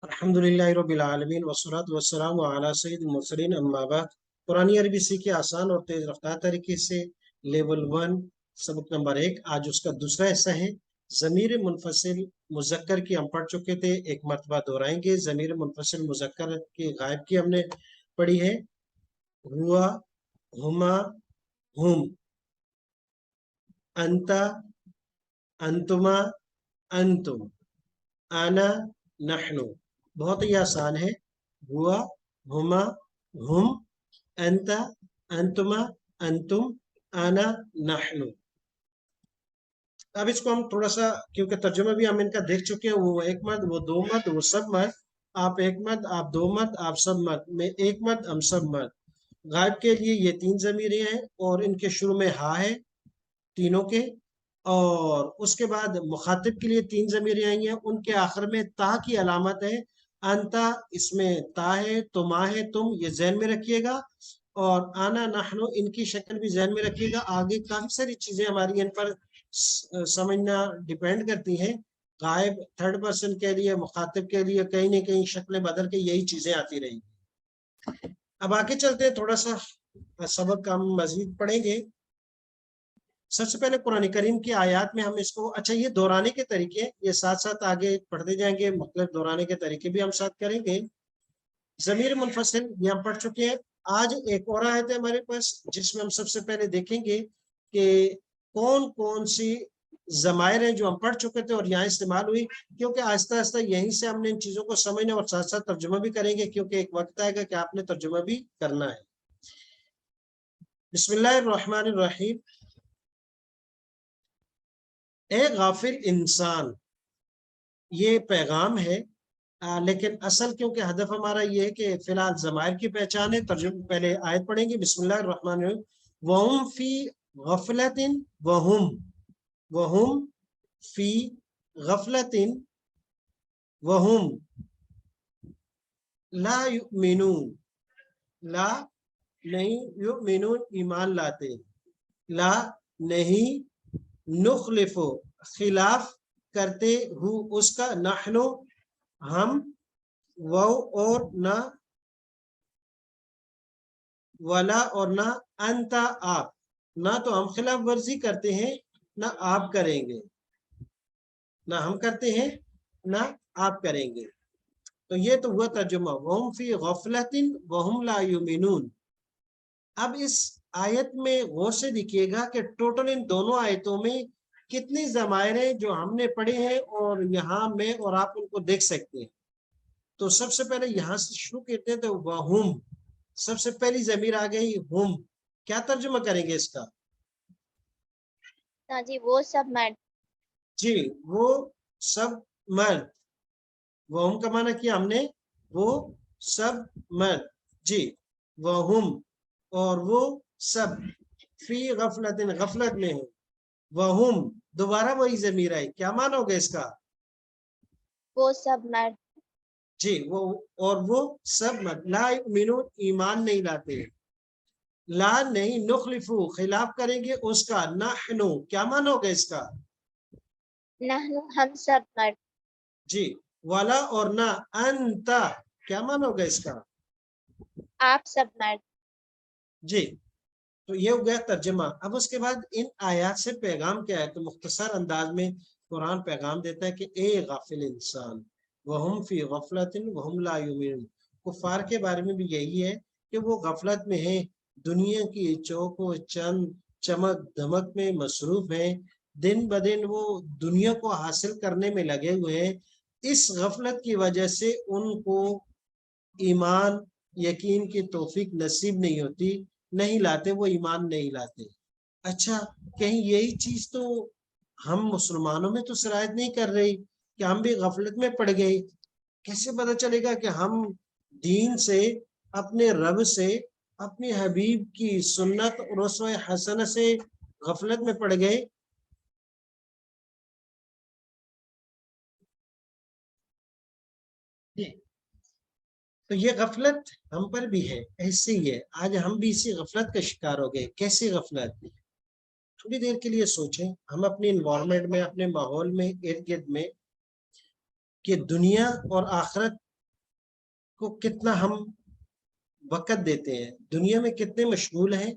अल्हम्दुलिल्लाहि रब्बिल आलमीन वस्सलातु वस्सलामु अला सय्यिदिल मुरसलीन अम्मा बाद। कुरानी अरबी सीखे आसान और तेज रफ्तार तरीके से। लेवल 1 सबक नंबर 1। आज उसका दूसरा हिस्सा है। ज़मीर मुनफसिल मुज़क्कर की हम पढ़ चुके थे, एक मरतबा दोहराएंगे। ज़मीर मुनफसिल मुज़क्कर की गायब की हमने पढ़ी है। हुआ, हुमा, हुम, अंता, अंतुमा, अंतुम, आना, नहनु। बहुत ही आसान है। हुआ, हुमा, हुम, अंता, अंतुमा, अंतुम, आना, नहनु। अब इसको हम थोड़ा सा, क्योंकि तर्जुमा भी हम इनका देख चुके हैं, वो एक मत, वो दो मत, वो सब मत। आप एक मत, आप दो मत, आप सब मत, में एक मत, हम सब मत। गायब के लिए ये तीन ज़मीरें हैं और इनके शुरू में हा है तीनों के। और उसके बाद मुखातिब के लिए तीन ज़मीरें आई हैं, उनके आखिर में ता की अलामत है। अंता, इसमें ता है, तुमा है, तुम, ये ज़हन में रखिएगा। और आना, नहनु, इनकी शक्ल भी ज़हन में रखिएगा। आगे काफ़ी सारी चीज़ें हमारी इन पर समझना डिपेंड करती हैं। गायब थर्ड पर्सन के लिए, मुखातिब के लिए कहीं ना कहीं शक्लें बदल के यही चीज़ें आती रहेंगी। अब आगे चलते हैं, थोड़ा सा सबक हम मजीद पढ़ेंगे। सबसे पहले कुरान करीम की आयत में हम इसको, अच्छा ये दोहराने के तरीके, ये साथ साथ आगे पढ़ते जाएंगे, मतलब दोहराने के तरीके भी हम साथ करेंगे। ज़मीर मुनफसिल ये हम पढ़ चुके हैं। आज एक और आयत है हमारे पास, जिसमें हम सबसे पहले देखेंगे कि कौन कौन सी ज़मायर हैं जो हम पढ़ चुके थे और यहाँ इस्तेमाल हुई। क्योंकि आहिस्ता आहिस्ता यहीं से हमने इन चीज़ों को समझना और साथ साथ तर्जुमा भी करेंगे, क्योंकि एक वक्त आएगा कि आपने तर्जुमा भी करना है। बिस्मिल्लाहिर्रहमानिर्रहीम। ए गाफिल इंसान, ये पैगाम है। लेकिन असल क्योंकि हदफ हमारा ये है कि फिलहाल ज़मायर की पहचान है। तर्जुमा पहले आयत पढ़ेंगे। बिस्मिल्लाहिर्रहमानिर्रहीम। वहुम फी गफलतिन, वहुम फी गफलतिन, वहुम ला युमिनून, ला नहीं, युमिनून ईमान लाते, ला नहीं, नुखलिफो खिलाफ करते हु उसका, नहनु हम, वो और ना, वला और ना, अंता आप, ना तो हम खिलाफ वर्जी करते हैं ना आप करेंगे, ना हम करते हैं ना आप करेंगे। तो ये तो हुआ तर्जुमा, वहुम फी गफलतिन वहुम ला युमिनून। अब इस आयत में गौर से देखिएगा कि टोटल इन दोनों आयतों में कितनी ज़मायरें जो हमने पढ़े हैं, और यहाँ में और आप उनको देख सकते हैं। तो सबसे पहले यहाँ से शुरू करते हैं। तो वहुम, सबसे पहली ज़मीर आ गई हुम। क्या तर्जुमा करेंगे इसका? जी वो सब मर्द। जी, वो सब मर्द। वहुम का माना किया हमने, वो सब मर्द। जी, वहुम, और वो सब, फी गफलतिन, गफलत में है। वहुम, दोबारा वही ज़मीर आई, क्या माना होगा इसका? वो सब मर्द। जी, वो, और वो सब मर्द। ला युमिनून, ईमान नहीं लाते। ला नहीं, नुखलिफू खिलाफ करेंगे उसका। नहनु, क्या माना होगा इसका? नहनु हम सब मर्द। जी, वाला और ना, अंता, क्या माना होगा इसका? आप सब मर्द। जी, तो ये हो गया तर्जुमा। अब उसके बाद इन आयात से पैगाम क्या है? तो मुख्तसर अंदाज में कुरान पैगाम देता है कि ए गाफिल इंसान, वहुम फी गफलतिन वहुम ला युमिनून। कुफार के बारे में भी यही है कि वो गफलत में है, दुनिया की चौको चंद चमक धमक में मसरूफ है। दिन ब दिन वो दुनिया को हासिल करने में लगे हुए हैं। इस गफलत की वजह से उनको ईमान, यकीन की तौफीक नसीब नहीं होती, नहीं लाते, वो ईमान नहीं लाते। अच्छा, कहीं यही चीज तो हम मुसलमानों में तो सरायत नहीं कर रही कि हम भी गफलत में पड़ गए? कैसे पता चलेगा कि हम दीन से, अपने रब से, अपने हबीब की सुन्नत और उसवे हसन से गफलत में पड़ गए? तो ये गफलत हम पर भी है, ऐसे ही है। आज हम भी इसी गफलत का शिकार हो गए। कैसी गफलत? थोड़ी देर के लिए सोचें, हम अपने इन्वायरमेंट में, अपने माहौल में, इर्द गिर्द में, कि दुनिया और आखिरत کو کتنا ہم وقت دیتے ہیں, دنیا میں کتنے مشغول ہیں,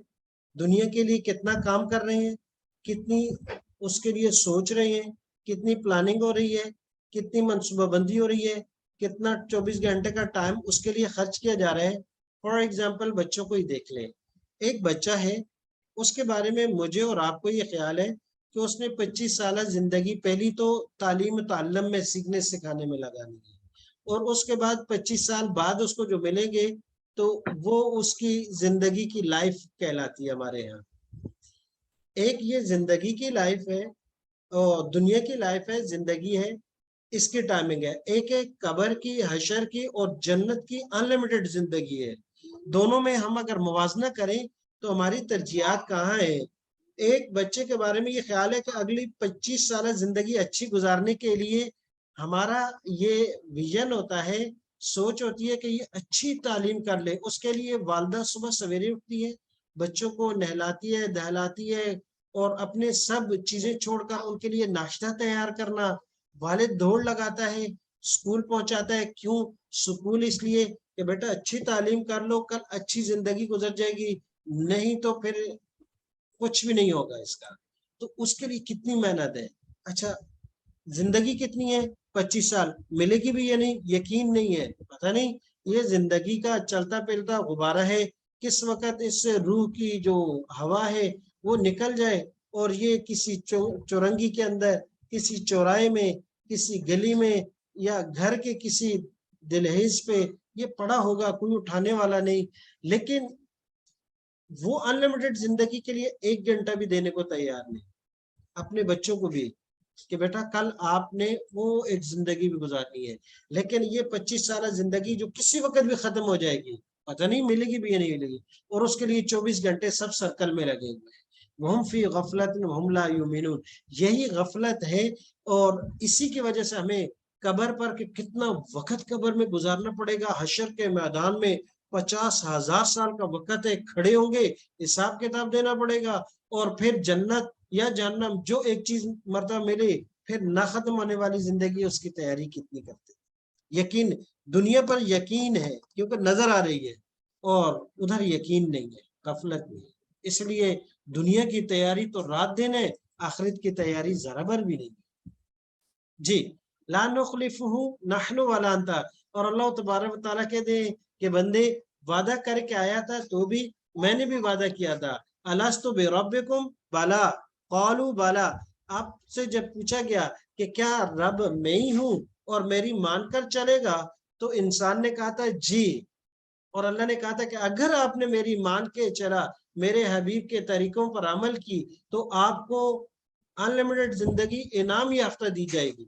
دنیا کے لیے کتنا کام کر رہے ہیں, کتنی اس کے لیے سوچ رہے ہیں, کتنی پلاننگ ہو رہی ہے, کتنی منصوبہ بندی ہو رہی ہے, کتنا 24 گھنٹے کا ٹائم اس کے لیے خرچ کیا جا رہا ہے. فار ایگزامپل بچوں کو ہی دیکھ لیں, ایک بچہ ہے, اس کے بارے میں مجھے اور آپ کو یہ خیال ہے کہ اس نے 25 سالہ زندگی پہلی تو تعلیم تعلم میں سیکھنے سکھانے میں لگانی ہے, اور اس کے بعد 25 سال بعد اس کو جو ملیں گے تو وہ اس کی زندگی کی لائف کہلاتی ہے ہمارے یہاں. ایک یہ زندگی کی لائف ہے اور دنیا کی لائف ہے, زندگی ہے, اس کی ٹائمنگ ہے. ایک ایک قبر کی, حشر کی اور جنت کی انلمیٹڈ زندگی ہے. دونوں میں ہم اگر موازنہ کریں تو ہماری ترجیحات کہاں ہیں؟ ایک بچے کے بارے میں یہ خیال ہے کہ اگلی 25 سالہ زندگی اچھی گزارنے کے لیے ہمارا یہ ویژن ہوتا ہے, سوچ ہوتی ہے کہ یہ اچھی تعلیم کر لے. اس کے لیے والدہ صبح سویرے اٹھتی ہے, بچوں کو نہلاتی ہے, دہلاتی ہے, اور اپنے سب چیزیں چھوڑ کر ان کے لیے ناشتہ تیار کرنا. والد دوڑ لگاتا ہے, اسکول پہنچاتا ہے. کیوں اسکول؟ اس لیے کہ بیٹا اچھی تعلیم کر لو, کل اچھی زندگی گزر جائے گی, نہیں تو پھر کچھ بھی نہیں ہوگا اس کا. تو اس کے لیے کتنی محنت ہے. اچھا زندگی کتنی ہے؟ 25 سال. ملے گی بھی یا نہیں یقین نہیں ہے, پتہ نہیں. یہ زندگی کا چلتا پھرتا غبارہ ہے, کس وقت اس سے روح کی جو ہوا ہے وہ نکل جائے اور یہ کسی چورنگی کے اندر, کسی چوراہے میں, کسی گلی میں, یا گھر کے کسی دہلیز پہ یہ پڑا ہوگا, کوئی اٹھانے والا نہیں. لیکن وہ انلمیٹڈ زندگی کے لیے 1 گھنٹہ بھی دینے کو تیار نہیں, اپنے بچوں کو بھی, کہ بیٹا کل آپ نے وہ ایک زندگی بھی گزارنی ہے. لیکن یہ 25 سالہ زندگی جو کسی وقت بھی ختم ہو جائے گی, پتہ نہیں ملے گی بھی یا نہیں ملے گی, اور اس کے لیے 24 گھنٹے سب سرکل میں لگے ہوئے ہیں. وہم فی غفلت وہم لا یؤمنون, یہی غفلت ہے. اور اسی کی وجہ سے ہمیں قبر پر کہ کتنا وقت قبر میں گزارنا پڑے گا. حشر کے میدان میں 50,000 سال کا وقت ہے, کھڑے ہوں گے, حساب کتاب دینا پڑے گا, اور پھر جنت یا جہنم جو ایک چیز مرتبہ ملے, پھر نہ ختم ہونے والی زندگی, اس کی تیاری کتنی کرتے. یقین دنیا پر یقین ہے کیونکہ نظر آ رہی ہے, اور ادھر یقین نہیں ہے, غفلت نہیں ہے. اس لیے دنیا کی تیاری تو رات دن ہے, آخرت کی تیاری ذرا بھر بھی نہیں. جی, لا نخلفہ نحن ولا انت. اور اللہ تبارک و تعالیٰ کہتے ہیں کہ بندے وعدہ کر کے آیا تھا تو بھی میں نے بھی وعدہ کیا تھا. الست بربکم بلا قالوا بلا. آپ سے جب پوچھا گیا کہ کیا رب میں ہی ہوں اور میری مان کر چلے گا, تو انسان نے کہا تھا جی. اور اللہ نے کہا تھا کہ اگر آپ نے میری مان کے چلا, میرے حبیب کے طریقوں پر عمل کی, تو آپ کو انلمیٹڈ زندگی انعام یافتہ دی جائے گی,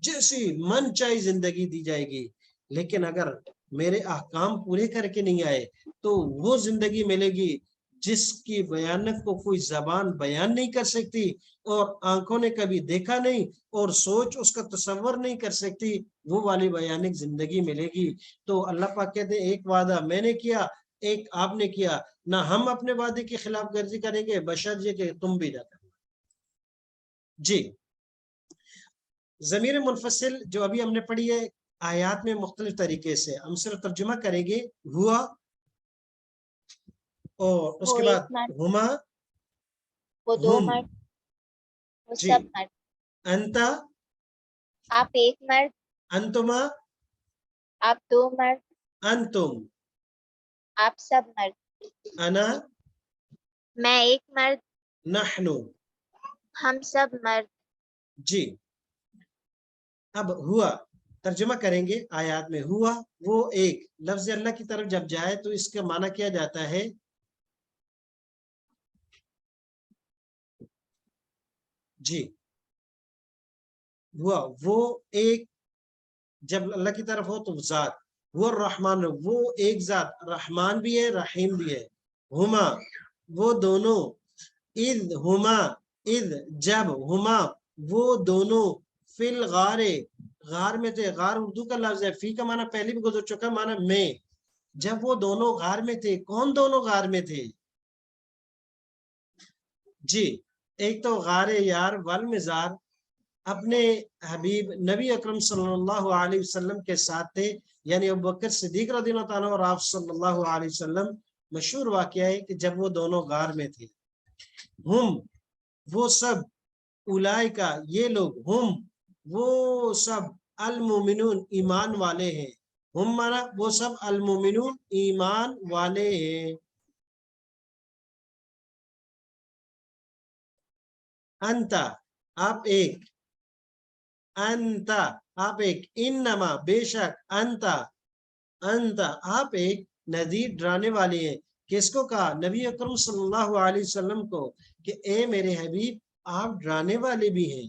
جیسی من چاہی زندگی دی جائے گی. لیکن اگر میرے احکام پورے کر کے نہیں آئے تو وہ زندگی ملے گی جس کی بیانت کو کوئی زبان بیان نہیں کر سکتی, اور آنکھوں نے کبھی دیکھا نہیں, اور سوچ اس کا تصور نہیں کر سکتی. وہ والی بیانک زندگی ملے گی. تو اللہ پاک کہتے ہیں ایک وعدہ میں نے کیا, ایک آپ نے کیا, نہ ہم اپنے وعدے کی خلاف ورزی کریں گے بشرط یہ کہ تم بھی نہ کرنا. جی, ضمیر منفصل جو ابھی ہم نے پڑھی ہے آیات میں مختلف طریقے سے, ہم صرف ترجمہ کریں گے. ہوا, اور اس وہ کے ایک بعد مرد, ہما, وہ 2 ہم. مرد, وہ جی, سب مرد. انتا, آپ ایک مرد, انتما, آپ 2 مرد, انتم, آپ سب مرد. انا, میں ایک مرد, نحنو. ہم سب مرد. جی, اب ہوا ترجمہ کریں گے آیات میں. ہوا وہ ایک, لفظ اللہ کی طرف جب جائے تو اس کا معنی کیا جاتا ہے؟ جی, ہوا وہ ایک, جب اللہ کی طرف ہو تو ذات. وہ الرحمن, وہ ایک ذات, رحمان بھی ہے رحیم بھی ہے. ہما وہ دونوں, اذ ہما اذ جب, ہما وہ دونوں, فی الغار غار میں تھے. غار اردو کا لفظ ہے, فی کا معنی پہلے بھی گزر چکا, معنی میں. جب وہ دونوں غار میں تھے, کون دونوں غار میں تھے؟ جی, ایک تو غار یار والمزار, اپنے حبیب نبی اکرم صلی اللہ علیہ وسلم کے ساتھ تھے، یعنی ابوبکر صدیق رضی اللہ تعالیٰ اور آپ صلی اللہ علیہ وسلم. مشہور واقعہ ہے کہ جب وہ دونوں غار میں تھے، ہم وہ سب، اولائکا یہ لوگ، ہم وہ سب، المومنون ایمان والے ہیں، ہم مانا وہ سب، المومنون ایمان والے ہیں. انتا آپ ایک، انتا آپ ایک، انما بے شک، انتا انتا آپ ایک، نذیر ڈرانے والے ہیں. کس کو کہا؟ نبی اکرم صلی اللہ علیہ وسلم کو، کہ اے میرے حبیب آپ ڈرانے والے بھی ہیں،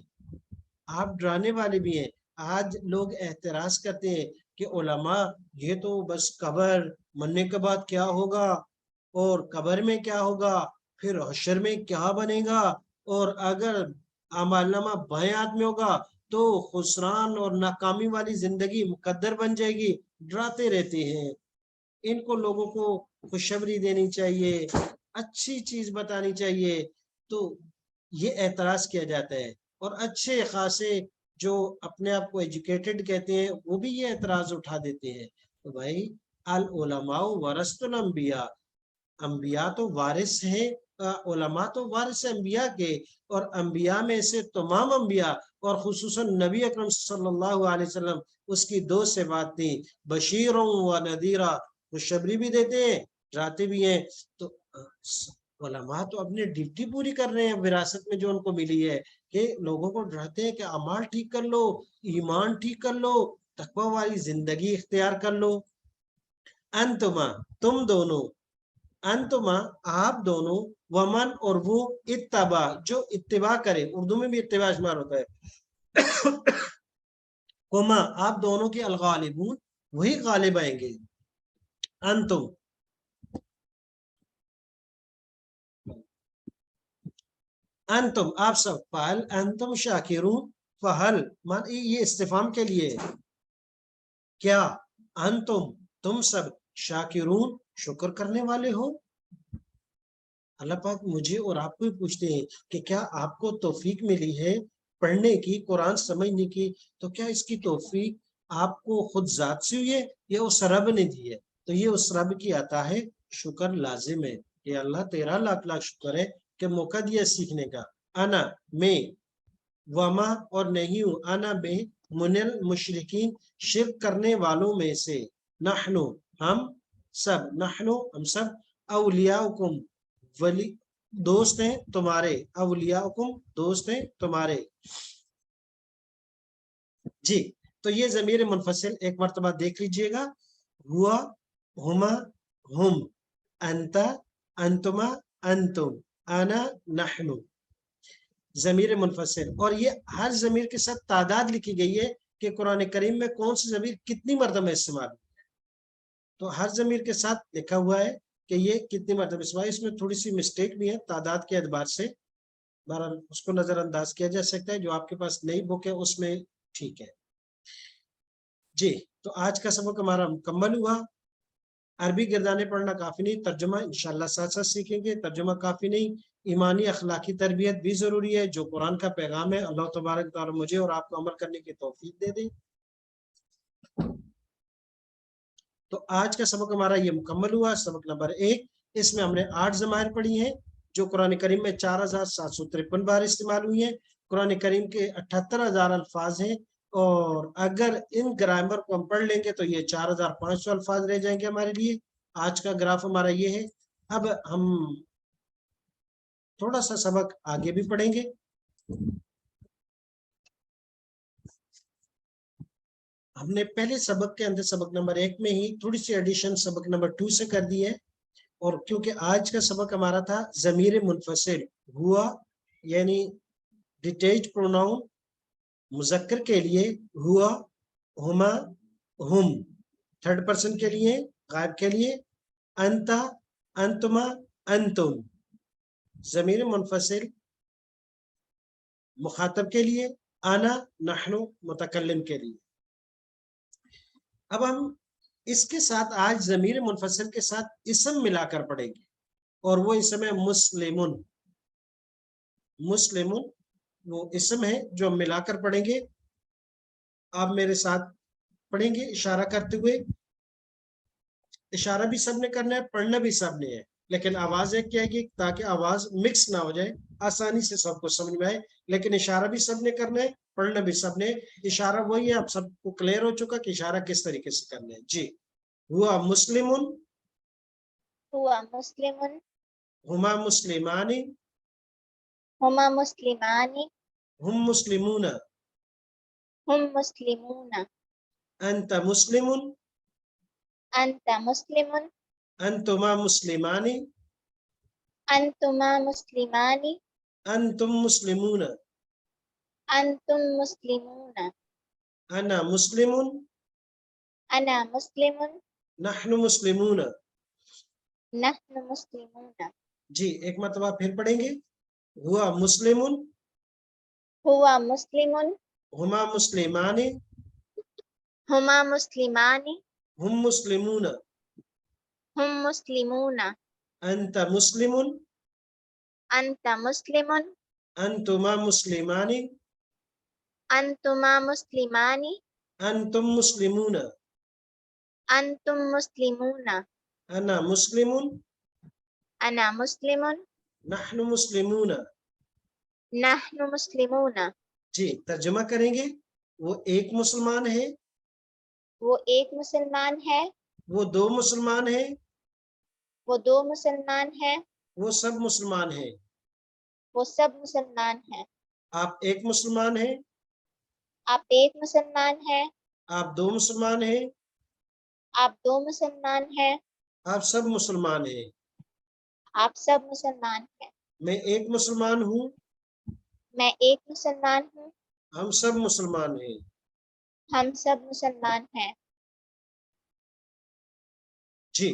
آپ ڈرانے والے بھی ہیں. آج لوگ اعتراض کرتے ہیں کہ علماء یہ تو بس قبر، مرنے کے بعد کیا ہوگا، اور قبر میں کیا ہوگا، پھر حشر میں کیا بنے گا، اور اگر اعمال نامہ بائیں ہاتھ میں ہوگا تو خسران اور ناکامی والی زندگی مقدر بن جائے گی. ڈراتے رہتے ہیں. ان کو لوگوں کو خوشخبری دینی چاہیے، اچھی چیز بتانی چاہیے. تو یہ اعتراض کیا جاتا ہے، اور اچھے خاصے جو اپنے آپ کو ایجوکیٹڈ کہتے ہیں وہ بھی یہ اعتراض اٹھا دیتے ہیں. تو بھائی العلماء ورثۃ الانبیاء، انبیاء تو وارث ہیں، علماء تو وارث ہیں انبیاء کے، اور انبیاء میں سے تمام انبیاء اور خصوصاً نبی اکرم صلی اللہ علیہ وسلم اس کی دو صفات تھی، بشیروں و نذیرہ، خوشخبری بھی دیتے ہیں، ڈراتے بھی ہیں. تو علماء تو اپنی ڈیوٹی پوری کر رہے ہیں وراثت میں جو ان کو ملی ہے، کہ لوگوں کو ڈراتے ہیں کہ اعمال ٹھیک کر لو، ایمان ٹھیک کر لو، تقوی والی زندگی اختیار کر لو. انتما تم دونوں، انتما آپ دونوں، ومن اور وہ، اتبع جو اتباع کرے، اردو میں بھی اتباع شمار ہوتا ہے، کما آپ دونوں کے، الغالبون وہی غالب آئیں گے. انتم انتم آپ سب، فہل انتم شاکرون، فہل مان یہ استفہام کے لیے، کیا، انتم تم سب، شاکرون شکر کرنے والے ہو. اللہ پاک مجھے اور آپ کو بھی پوچھتے ہیں کہ کیا آپ کو توفیق ملی ہے پڑھنے کی، قرآن سمجھنے کی، تو کیا اس کی توفیق آپ کو خود ذات سے ہوئی ہے یا اس رب نے دی ہے؟ تو یہ اس رب کی عطا ہے، شکر لازم ہے کہ اللہ تیرا لاکھ لاکھ شکر ہے کہ موقع دیا سیکھنے کا. انا میں، وما اور نہیں ہوں، انا میں، من المشرکین شرک کرنے والوں میں سے، نحنو ہم سب، نحنو ہم سب، اولیاؤکم ولی دوست ہیں تمہارے، اولیاؤکم دوست ہیں تمہارے. جی تو یہ ضمیر منفصل ایک مرتبہ دیکھ لیجئے گا، ہوا، ہما، ہم، انتا، انتما، انتم، انا، نحنو، ضمیر منفصل. اور یہ ہر ضمیر کے ساتھ تعداد لکھی گئی ہے کہ قرآن کریم میں کون سی ضمیر کتنی مرتبہ استعمال، تو ہر ضمیر کے ساتھ لکھا ہوا ہے کہ یہ کتنی مرتبہ استعمال. اس میں تھوڑی سی مسٹیک بھی ہے تعداد کے اعتبار سے، بہرحال اس کو نظر انداز کیا جا سکتا ہے. جو آپ کے پاس نئی بک ہے اس میں ٹھیک ہے. جی تو آج کا سبق ہمارا مکمل ہوا. عربی گردانے پڑھنا کافی نہیں، ترجمہ انشاءاللہ ساتھ ساتھ سیکھیں گے. ترجمہ کافی نہیں، ایمانی اخلاقی تربیت بھی ضروری ہے، جو قرآن کا پیغام ہے. اللہ تبارک تعالیٰ مجھے اور آپ کو عمل کرنے کی توفیق دے دے. تو آج کا سبق ہمارا یہ مکمل ہوا، سبق نمبر 1. اس میں ہم نے 8 ضمائر پڑھی ہیں جو قرآن کریم میں 4753 بار استعمال ہوئی ہیں. قرآن کریم کے 78,000 الفاظ ہیں، اور اگر ان گرامر کو ہم پڑھ لیں گے تو یہ 4,500 الفاظ رہ جائیں گے ہمارے لیے. آج کا گراف ہمارا یہ ہے. اب ہم تھوڑا سا سبق آگے بھی پڑھیں گے. ہم نے پہلے سبق کے اندر سبق نمبر 1 میں ہی تھوڑی سی ایڈیشن سبق نمبر 2 سے کر دی ہے. اور کیونکہ آج کا سبق ہمارا تھا ضمیر منفصل، ہوا یعنی ڈیٹیچ پروناؤن مذکر کے لیے ہوا، ہما، ہم، تھرڈ پرسن کے لیے غائب کے لیے انتا، انتما، انتم، ضمیر منفصل مخاطب کے لیے انا، نحنو متکلم کے لیے. اب ہم اس کے ساتھ آج ضمیر منفصل کے ساتھ اسم ملا کر پڑھیں گے، اور وہ اسم ہے مسلمون. مسلمون वो इसम है जो हम मिलाकर पढ़ेंगे। आप मेरे साथ पढ़ेंगे इशारा करते हुए। इशारा भी सबने करना है, पढ़ना भी सबने है, लेकिन आवाज एक क्या है ताकि आवाज मिक्स ना हो जाए, आसानी से सबको समझ में आए। लेकिन इशारा भी सबने करना है, पढ़ना भी सबने। इशारा वही है, आप सबको क्लियर हो चुका कि इशारा किस तरीके से करना है। जी। हुआ मुस्लिमुन, हुआ मुस्लिमुन, हुमा मुस्लिमानी, हुमा मुस्लिमानी, हुम मुस्लिमूना, हुम मुस्लिमूना, अंत मुस्लिमुन, अंता मुस्लिमुन, अंतुमा मुस्लिमानी, अंतुमा मुस्लिमानी, अंतुम मुस्लिमूना, अंतुम मुस्लिमूना, अना मुस्लिमुन, अना मुस्लिमुन, नहनु मुस्लिमूना। नहनु मुस्लिमूना। जी, एक मरतबा फिर पढ़ेंगे। हुआ मुस्लिमुन, हुआ मुस्लिमुन, हुमा मुस्लिमानी, हुमा मुस्लिमानी, हुम मुस्लिमूना, हुम मुस्लिमूना, अंत मुस्लिमुन, अंता मुस्लिमुन, अंतुमा मुस्लिमानी, अंतुमा मुस्लिमानी, अंतुम मुस्लिमूना, अंतुम मुस्लिमूना, अना मुस्लिमुन, अना मुस्लिमुन, नहनु मुस्लिमूना। नहनु मुस्लिमूना। जी, तर्जुमा करेंगे। वो एक मुसलमान है, वो एक मुसलमान है, वो दो मुसलमान है, वो दो मुसलमान है, वो सब मुसलमान है। वो सब मुसलमान है। आप एक मुसलमान है, आप एक मुसलमान है, आप दो मुसलमान है, आप दो मुसलमान है, आप सब मुसलमान है। आप सब मुसलमान है। मैं एक मुसलमान हूँ, मैं एक मुसलमान हूँ, हम सब मुसलमान हैं। हम सब मुसलमान हैं। जी।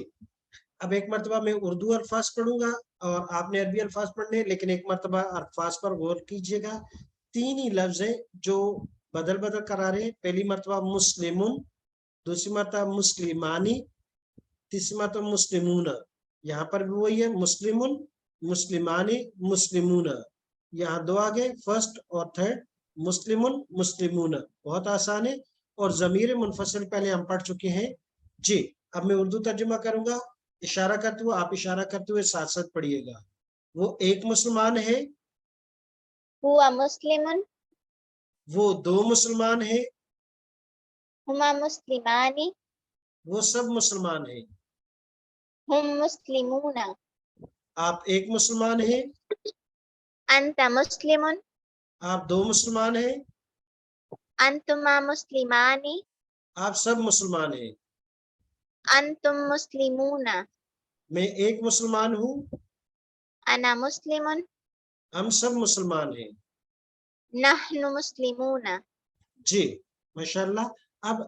अब एक मरतबा मैं उर्दू अल्फाज पढ़ूंगा और आपने अरबी अल्फाज पढ़ने, लेकिन एक मरतबा अल्फाज पर गौर कीजिएगा। तीन ही लफ्ज हैं जो बदल बदल कर आ रहे हैं। पहली मरतबा मुस्लिमुन, दूसरी मरतबा मुस्लिमानी, तीसरी मरतबा मुस्लिमूना। यहाँ पर भी वही है, मुस्लिमुन, मुस्लिमानी, मुस्लिमूना। यहाँ दो आगे, फर्स्ट और थर्ड, मुस्लिमुन, मुस्लिमूना। बहुत आसान है। और जमीर मुनफसिल पहले हम पढ़ चुके हैं। जी। अब मैं उर्दू तर्जुमा करूंगा, इशारा करते हुए, आप इशारा करते हुए साथ साथ पढ़िएगा। वो एक मुसलमान है, हुआ मुस्लिमुन, वो दो मुसलमान है, हुमा मुस्लिमानी, वो सब मुसलमान है। हुम मुस्लिमूना। आप एक मुसलमान है, अंता मुस्लिमुन, आप दो मुसलमान है, अंतुमा मुस्लिमानी, आप सब मुसलमान है। अंतुम मुस्लिमूना। मैं एक मुसलमान हूँ, अना मुस्लिमुन, हम सब मुसलमान हैं। नहनु मुस्लिमूना। जी, माशाल्लाह। अब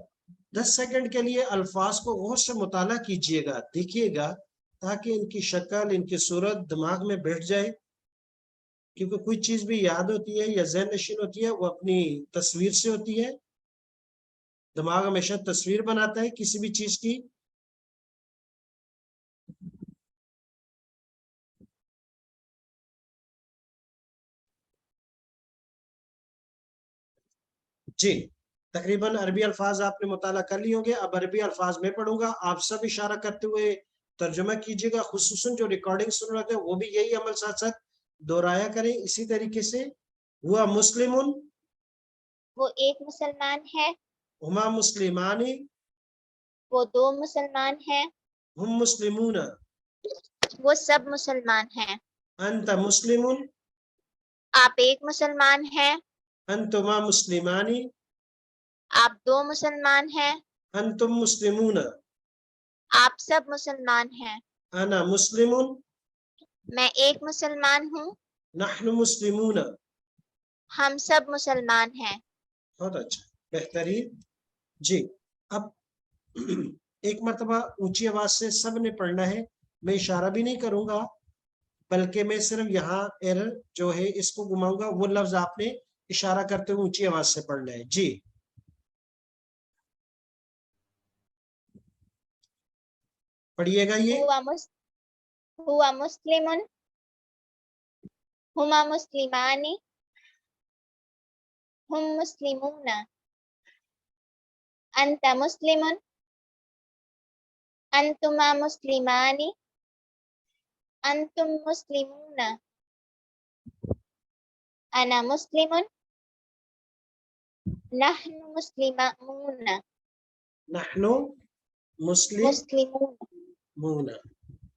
10 सेकंड के लिए अल्फाज को गौर से मुताला कीजिएगा, देखिएगा, ताकि इनकी शक्ल, इनकी सूरत दिमाग में बैठ जाए। क्योंकि कोई चीज भी याद होती है या ज़हन नशीन होती है, वो अपनी तस्वीर से होती है। दिमाग हमेशा तस्वीर बनाता है किसी भी चीज की। जी। तकरीबन अरबी अल्फाज आपने मुताला कर लिए होंगे। अब अरबी अल्फाज में पढ़ूंगा, आप सब इशारा करते हुए तर्जुमा कीजिएगा। खुसूसन जो रिकॉर्डिंग सुन रहे थे वो भी यही अमल साथ साथ दोहराया करें इसी तरीके से। हुआ मुस्लिमुन, वो एक मुसलमान है, हुमा मुस्लिमानी, वो दो मुसलमान है, हुम मुस्लिमूना, वो सब मुसलमान हैं। अंत मुस्लिमुन, आप एक मुसलमान हैं, अंतुमा मुस्लिमानी, आप दो मुसलमान हैं, अंतुम मुस्लिमूना, आप सब मुसलमान हैं। अना मुस्लिमुन, मैं एक मुसलमान हूँ, नहनु मुस्लिमूना। हम सब मुसलमान हैं। बहुत अच्छा, बेहतरीन। जी। अब एक मरतबा ऊंची आवाज से सबने पढ़ना है। मैं इशारा भी नहीं करूंगा, बल्कि मैं सिर्फ यहाँ एरर जो है इसको घुमाऊंगा। वो लफ्ज आपने इशारा करते हुए ऊंची आवाज से पढ़ना है। जी, पढ़िएगा ये। हुआ मुस्लिमुन, हुमा मुस्लिमानी, هم مسلمون أنت مسلم أنتما مسلمان أنتم مسلمون أنا مسلم نحن مسلمون नहनु मुस्लिम مسلمون मूना।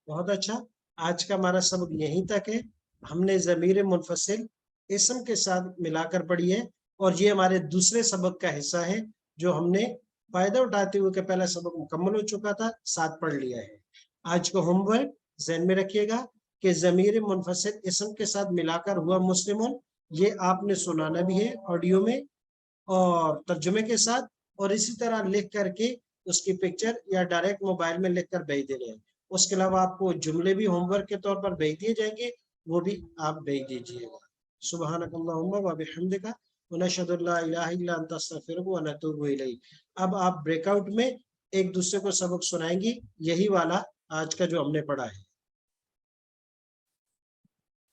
बहुत अच्छा। आज का हमारा सबक यहीं तक है। हमने ज़मीर मुनफसिल इसम के साथ मिलाकर पढ़ी है और ये हमारे दूसरे सबक का हिस्सा है जो हमने फायदा उठाते हुए कि पहला सबक मुकम्मल हो चुका था, साथ पढ़ लिया है। आज का होमवर्क ज़हन में रखिएगा कि ज़मीर मुनफसिल इसम के साथ मिलाकर हुआ मुस्लिमुन, ये आपने सुनाना भी है ऑडियो में और तर्जुमे के साथ, और इसी तरह लिख करके उसकी पिक्चर या डायरेक्ट मोबाइल में लिख कर भेज देने हैं। उसके अलावा आपको जुमले भी होमवर्क के तौर पर भेज दिए जाएंगे, वो भी आप भेज दीजिएगा। सुब्हानकल्लाहुम्मा व बिहम्दिका व नशहदु अल्ला इलाहा इल्ला अंता अस्तगफिरुका व नतूबु इलैक। अब आप ब्रेकआउट में एक दूसरे को सबक सुनाएंगी, यही वाला आज का जो हमने पढ़ा है।